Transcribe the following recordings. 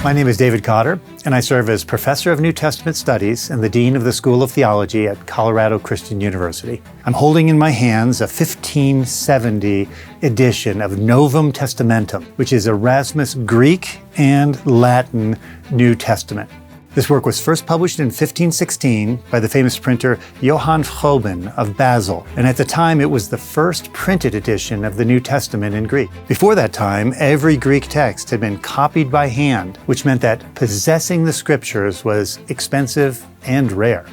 My name is David Kotter, and I serve as Professor of New Testament Studies and the Dean of the School of Theology at Colorado Christian University. I'm holding in my hands a 1570 edition of Novum Testamentum, which is Erasmus' Greek and Latin New Testament. This work was first published in 1516 by the famous printer Johann Froben of Basel, and at the time it was the first printed edition of the New Testament in Greek. Before that time, every Greek text had been copied by hand, which meant that possessing the scriptures was expensive and rare.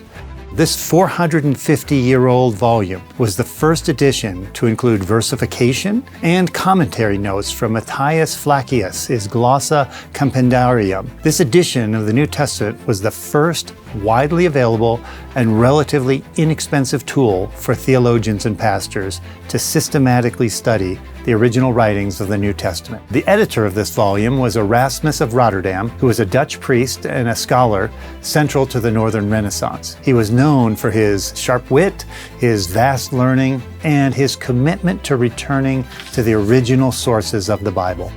This 450-year-old volume was the first edition to include versification and commentary notes from Matthias Flacius Glossa Compendiaria. This edition of the New Testament was the first widely available and relatively inexpensive tool for theologians and pastors to systematically study the original writings of the New Testament. The editor of this volume was Erasmus of Rotterdam, who was a Dutch priest and a scholar central to the Northern Renaissance. He was known for his sharp wit, his vast learning, and his commitment to returning to the original sources of the Bible.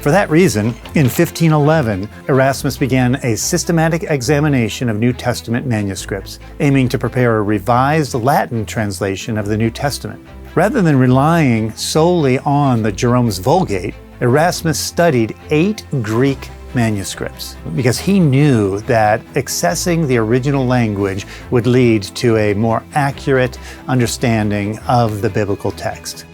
For that reason, in 1511, Erasmus began a systematic examination of New Testament manuscripts, aiming to prepare a revised Latin translation of the New Testament. Rather than relying solely on the Jerome's Vulgate, Erasmus studied 8 Greek manuscripts because he knew that accessing the original language would lead to a more accurate understanding of the biblical text.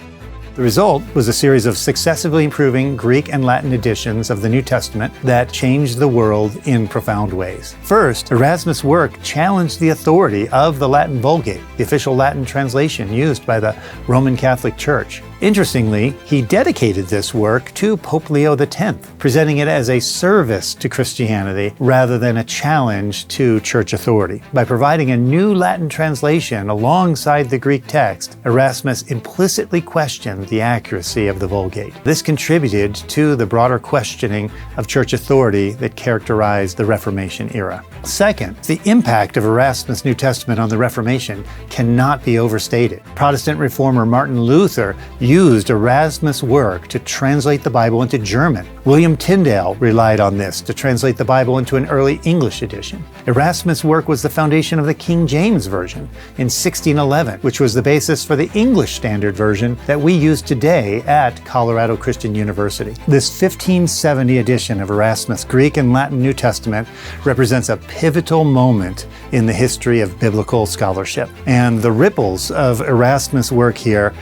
The result was a series of successively improving Greek and Latin editions of the New Testament that changed the world in profound ways. First, Erasmus' work challenged the authority of the Latin Vulgate, the official Latin translation used by the Roman Catholic Church. Interestingly, he dedicated this work to Pope Leo X, presenting it as a service to Christianity rather than a challenge to church authority. By providing a new Latin translation alongside the Greek text, Erasmus implicitly questioned the accuracy of the Vulgate. This contributed to the broader questioning of church authority that characterized the Reformation era. Second, the impact of Erasmus' New Testament on the Reformation cannot be overstated. Protestant reformer Martin Luther used Erasmus' work to translate the Bible into German. William Tyndale relied on this to translate the Bible into an early English edition. Erasmus' work was the foundation of the King James Version in 1611, which was the basis for the English Standard Version that we use today at Colorado Christian University. This 1570 edition of Erasmus' Greek and Latin New Testament represents a pivotal moment in the history of biblical scholarship. And the ripples of Erasmus' work here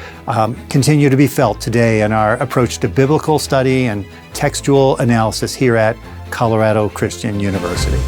continue to be felt today in our approach to biblical study and textual analysis here at Colorado Christian University.